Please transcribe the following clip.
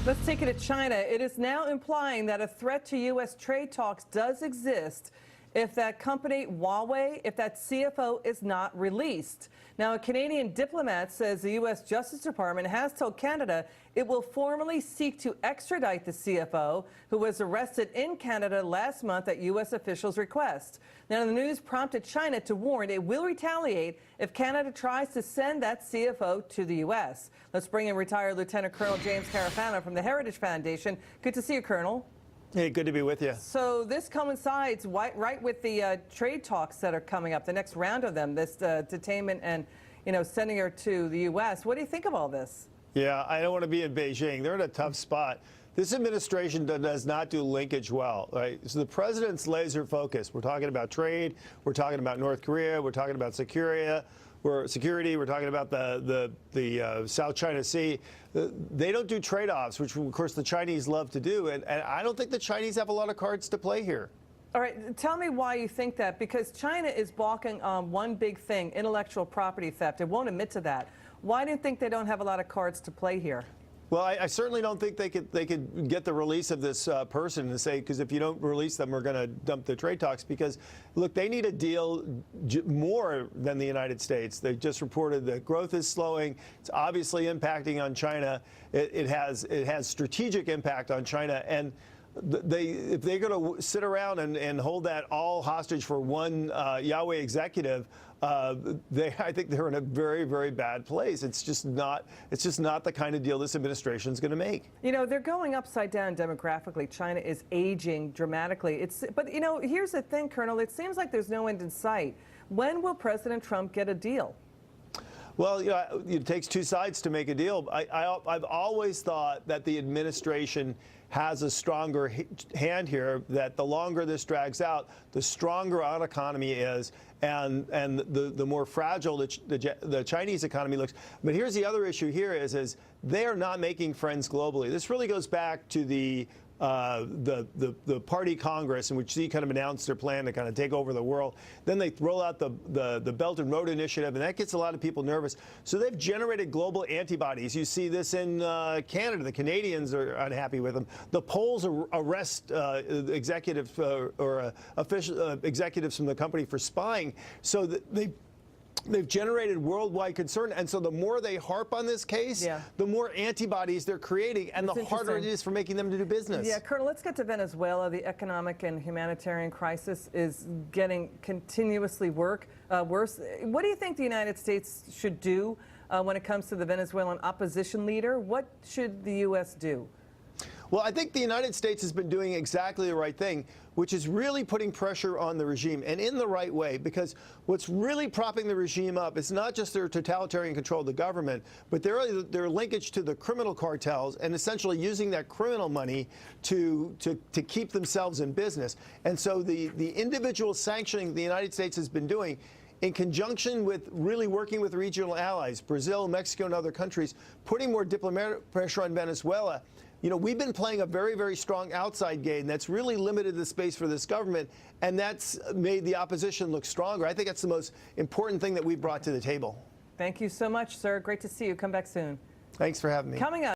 Let's take it to China. It is now implying that a threat to U.S. trade talks does exist if that company, Huawei, if that CFO is not released. Now, a Canadian diplomat says the U.S. Justice Department has told Canada it will formally seek to extradite the CFO, who was arrested in Canada last month at U.S. officials' request. Now, the news prompted China to warn it will retaliate if Canada tries to send that CFO to the U.S. Let's bring in retired Lieutenant Colonel James Carafano from the Heritage Foundation. Good to see you, Colonel. Hey, good to be with you. So this coincides right with the trade talks that are coming up, the next round of them, this detainment and, sending her to the U.S. What do you think of all this? Yeah, I don't want to be in Beijing. They're in a tough spot. This administration does not do linkage well, right? So the president's laser focus. We're talking about trade. We're talking about North Korea. We're talking about security. We're talking about the South China Sea. They don't do trade-offs, which, of course, the Chinese love to do. And I don't think the Chinese have a lot of cards to play here. All right. Tell me why you think that, because China is balking on one big thing, intellectual property theft. It won't admit to that. Why do you think they don't have a lot of cards to play here? Well, I certainly don't think they could get the release of this person and say, because if you don't release them, we're going to dump the trade talks. Because, look, they need a deal more than the United States. They just reported that growth is slowing. It's obviously impacting on China. It has strategic impact on China. And if they're going to sit around and hold that all hostage for one Huawei executive, I think they're in a very, very bad place. It's just not the kind of deal this administration is going to make. They're going upside down demographically. China is aging dramatically. But here's the thing, Colonel. It seems like there's no end in sight. When will President Trump get a deal? Well, it takes two sides to make a deal. I've always thought that the administration has a stronger hand here, that the longer this drags out, the stronger our economy is, and the more fragile the Chinese economy looks. But here's the other issue here is they are not making friends globally. This really goes back to the party Congress, in which Xi kind of announced their plan to kind of take over the world. Then they roll out the Belt and Road Initiative, and that gets a lot of people nervous. So they've generated global antibodies. You see this in Canada. The Canadians are unhappy with them. The Poles arrest executives or official executives from the company for spying. So they've generated worldwide concern, and so the more they harp on this case, the more antibodies they're creating, and the harder it is for making them to do business. Yeah, Colonel, let's get to Venezuela. The economic and humanitarian crisis is getting continuously worse. What do you think the United States should do when it comes to the Venezuelan opposition leader? What should the U.S. do? Well, I think the United States has been doing exactly the right thing, which is really putting pressure on the regime, and in the right way, because what's really propping the regime up is not just their totalitarian control of the government, but their linkage to the criminal cartels and essentially using that criminal money to keep themselves in business. And so the individual sanctioning the United States has been doing, in conjunction with really working with regional allies, Brazil, Mexico, and other countries, putting more diplomatic pressure on Venezuela. We've been playing a very, very strong outside game that's really limited the space for this government, and that's made the opposition look stronger. I think that's the most important thing that we've brought to the table. Thank you so much, sir. Great to see you. Come back soon. Thanks for having me. Coming up.